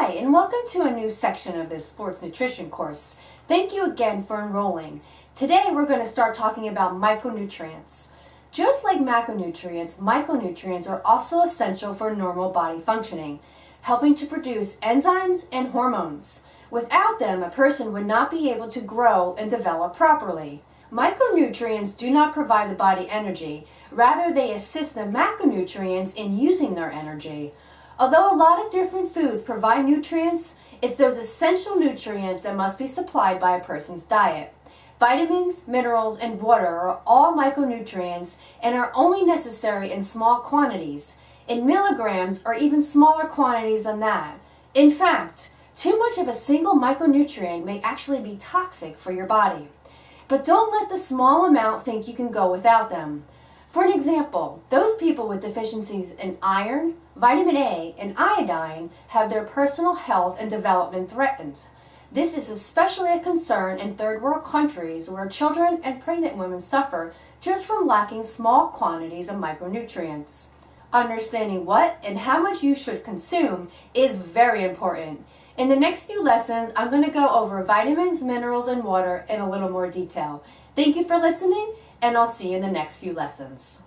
Hi, and welcome to a new section of this sports nutrition course. Thank you again for enrolling. Today we're going to start talking about micronutrients. Just like macronutrients, micronutrients are also essential for normal body functioning, helping to produce enzymes and hormones. Without them, a person would not be able to grow and develop properly. Micronutrients do not provide the body energy, rather they assist the macronutrients in using their energy. Although a lot of different foods provide nutrients, it's those essential nutrients that must be supplied by a person's diet. Vitamins, minerals, and water are all micronutrients and are only necessary in small quantities, in milligrams or even smaller quantities than that. In fact, too much of a single micronutrient may actually be toxic for your body. But don't let the small amount think you can go without them. For an example, those people with deficiencies in iron, vitamin A, and iodine have their personal health and development threatened. This is especially a concern in third world countries where children and pregnant women suffer just from lacking small quantities of micronutrients. Understanding what and how much you should consume is very important. In the next few lessons, I'm going to go over vitamins, minerals, and water in a little more detail. Thank you for listening, and I'll see you in the next few lessons.